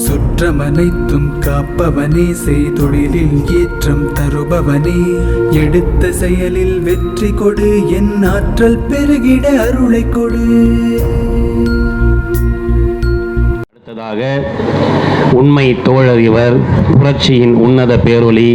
சுற்றமனைத்தும் காப்பவனே, செய்தொழிலில் ஏற்றம் தருபவனே, எடுத்த செயலில் வெற்றி கொடு, என் ஆற்றல் பெருகிட அருளை கொடு. அடுத்ததாக உண்மை தோழர் இவர், புரட்சியின் உன்னத பேரொளி,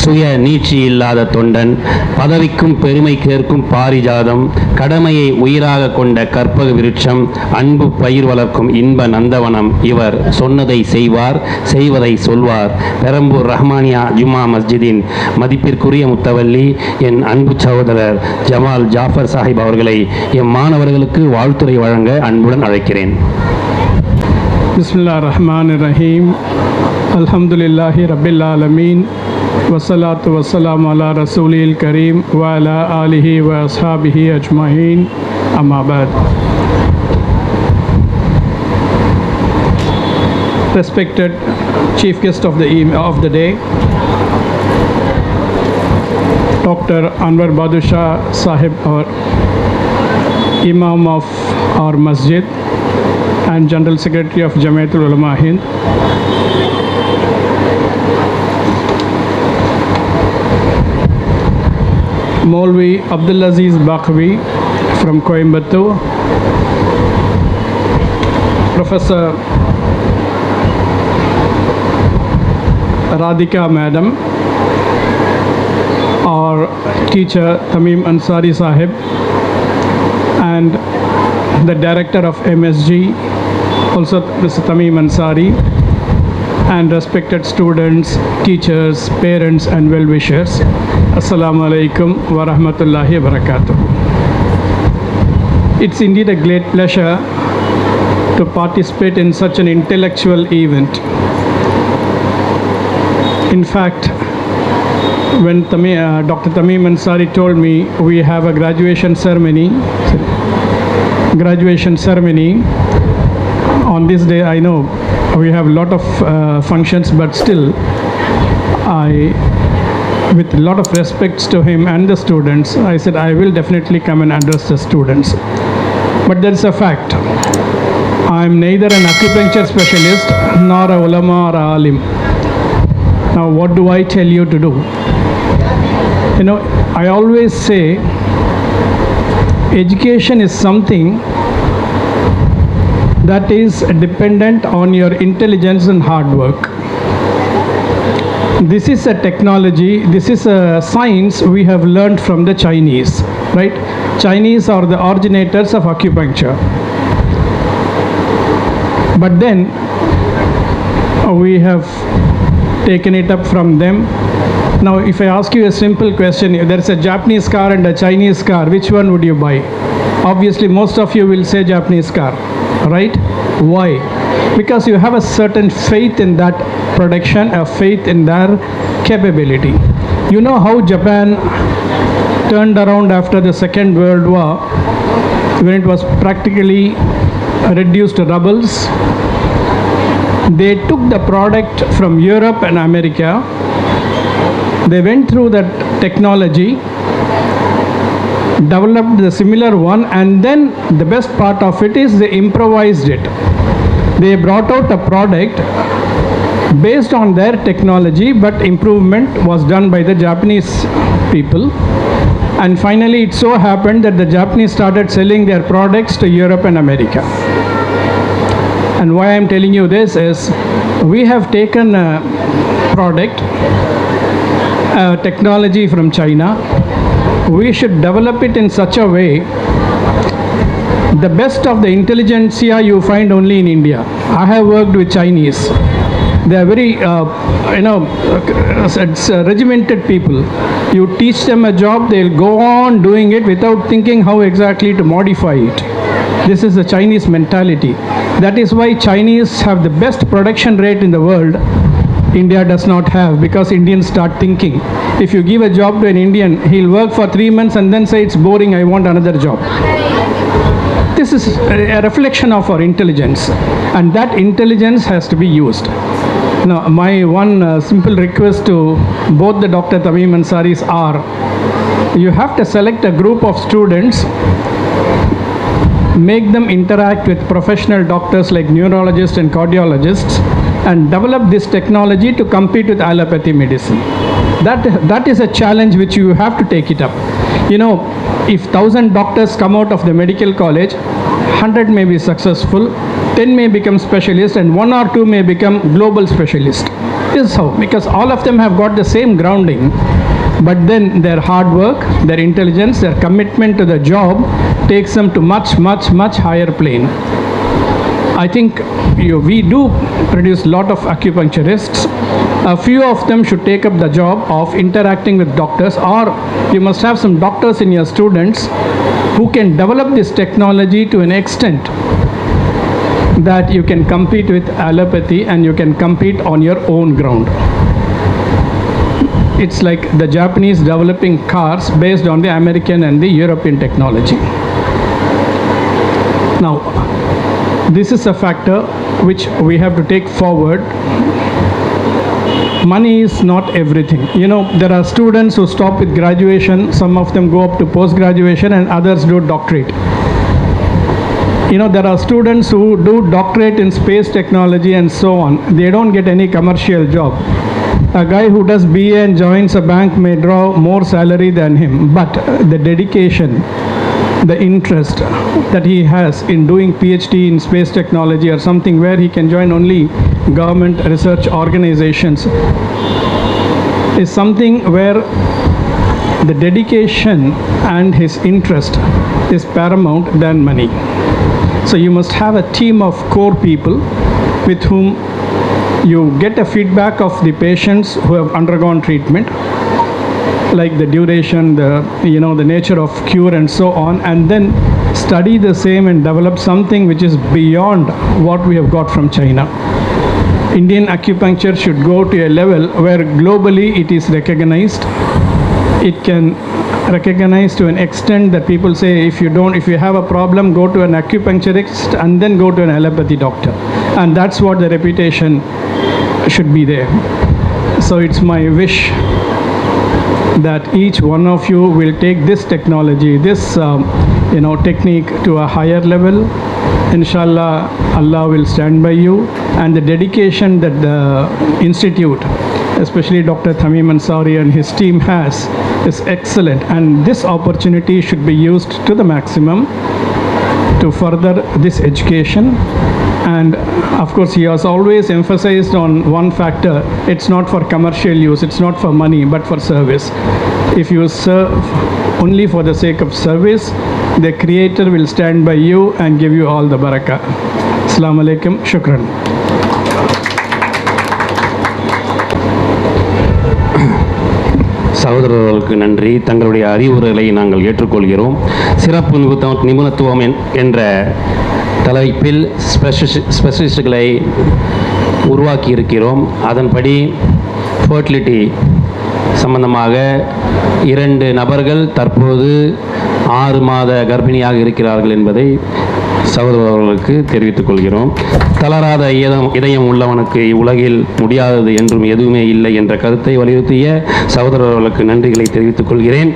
சுய நீட்சி இல்லாத தொண்டன், பதவிக்கும் பெருமை சேர்க்கும் பாரிஜாதம், கடமையை உயிராக கொண்ட கற்பக விருட்சம், அன்பு பயிர் வளர்க்கும் இன்ப நந்தவனம். இவர் சொன்னதை செய்வார், செய்வதை சொல்வார். பெரம்பூர் ரஹ்மானியா ஜும்மா மஸ்ஜிதின் மதிப்பிற்குரிய முத்தவல்லி என் அன்பு சகோதரர் ஜமால் ஜாஃபர் சாஹிப் அவர்களை எம் மாணவர்களுக்கு வாழ்த்துரை வழங்க அன்புடன் அழைக்கிறேன். பிஸ்மில்லாஹிர் ரஹ்மானிர் ரஹீம். அல்ஹம்துலில்லாஹி ரப்பில் ஆலமீன். வஸ்ஸலாத்து வஸ்ஸலாமு அலா ரசூலில் கரீம் வ அலா ஆலிஹி வ அஸ்ஹாபிஹி அஜ்மஈன். அம்மா பஅத். Respected chief guest of the day, Dr. Anwar Badshah Sahib, our Imam of our masjid and General Secretary of Jamiatul Ulama Hind, Maulvi Abdulaziz Bakhavi from Coimbatore, Professor Radhika Madam, our teacher Tamim Ansari Sahib, and the director of MSG, also Mr. Tamim Ansari, and respected students, teachers, parents and well-wishers. Assalamu alaikum wa rahmatullahi wa barakatuh. It's indeed a great pleasure to participate in such an intellectual event. In fact, when Dr. Tamim Ansari told me we have a graduation ceremony on this day, I know we have a lot of functions, but still with a lot of respects to him and the students, I said I will definitely come and address the students. But there is a fact. I am neither an acupuncture specialist nor a ulama or a alim. Now what do I tell you to do? I always say education is something that is dependent on your intelligence and hard work. This is a technology, this is a science we have learned from the Chinese, right? Chinese are the originators of acupuncture. But then we have taken it up from them. Now if I ask you a simple question, if there's a Japanese car and a Chinese car, which one would you buy? Obviously most of you will say Japanese car, right? Why? Because you have a certain faith in that production, a faith in their capability. You know how Japan turned around after the Second World War, when it was practically reduced to rubbles. They took the product from Europe and America. They went through that technology, developed the similar one, and then the best part of it is they improvised it. They brought out a product based on their technology, but improvement was done by the Japanese people. And finally it so happened that the Japanese started selling their products to Europe and America. And why I'm telling you this is, we have taken a product, technology from China. We should develop it in such a way, the best of the intelligentsia you find only in India. I have worked with Chinese. They are very regimented people. You teach them a job, they'll go on doing it without thinking how exactly to modify it. This is the Chinese mentality. That is why Chinese have the best production rate in the world. India does not have, because Indians start thinking. If you give a job to an Indian, he'll work for 3 months and then say it's boring, I want another job. This is a reflection of our intelligence, and that intelligence has to be used. Now my one simple request to both the Dr. Tamim Ansaris are, you have to select a group of students make them interact with professional doctors like neurologists and cardiologists, and develop this technology to compete with allopathy medicine. That is a challenge which you have to take it up. You know, if 1,000 doctors come out of the medical college, 100 may be successful, 10 may become specialists, and 1 or 2 may become global specialists. This is how, because all of them have got the same grounding, but then their hard work, their intelligence, their commitment to the job takes them to much higher plane. I think we do produce a lot of acupuncturists. A few of them should take up the job of interacting with doctors, or you must have some doctors in your students who can develop this technology to an extent that you can compete with allopathy and you can compete on your own ground. It's like the Japanese developing cars based on the American and the European technology. Now, this is a factor which we have to take forward. Money is not everything. You know, there are students who stop with graduation, some of them go up to post-graduation, and others do doctorate. You know, there are students who do doctorate in space technology and so on. They don't get any commercial job. A guy who does BA and joins a bank may draw more salary than him, but the dedication, the interest that he has in doing PhD in space technology or something where he can join only government research organizations is something where the dedication and his interest is paramount than money. So you must have a team of core people with whom you get a feedback of the patients who have undergone treatment, like the duration, the nature of cure and so on, and then study the same and develop something which is beyond what we have got from China. Indian acupuncture should go to a level where globally it is recognized. It can recognize to an extent that people say, if you have a problem, go to an acupuncturist and then go to an allopathy doctor. And that's what the reputation should be there. So it's my wish that each one of you will take this technology, this technique to a higher level. Inshallah, Allah will stand by you, and the dedication that the institute, especially Dr. Tamim Ansari and his team has, is excellent, and this opportunity should be used to the maximum to further this education. And of course, he has always emphasized on one factor: it's not for commercial use, it's not for money, but for service. If you serve only for the sake of service, the Creator will stand by you and give you all the barakah. Assalamu alaikum, shukran. சகோதரர்களுக்கு நன்றி. தங்களுடைய அறிவுரைகளை நாங்கள் ஏற்றுக்கொள்கிறோம். சிறப்பு நிபுணத்துவம் என்ற தலைப்பில் ஸ்பெஷலிஸ்டுகளை உருவாக்கி இருக்கிறோம். அதன்படி ஃபர்டிலிட்டி சம்பந்தமாக 2 நபர்கள் தற்போது 6 மாத கர்ப்பிணியாக இருக்கிறார்கள் என்பதை சகோதரர்களுக்கு தெரிவித்துக் கொள்கிறோம். தளராத இதயம் உள்ளவனுக்கு உலகில் முடியாதது என்றும் எதுவுமே இல்லை என்ற கருத்தை வலியுறுத்திய சகோதரர்களுக்கு நன்றிகளை தெரிவித்துக் கொள்கிறேன்.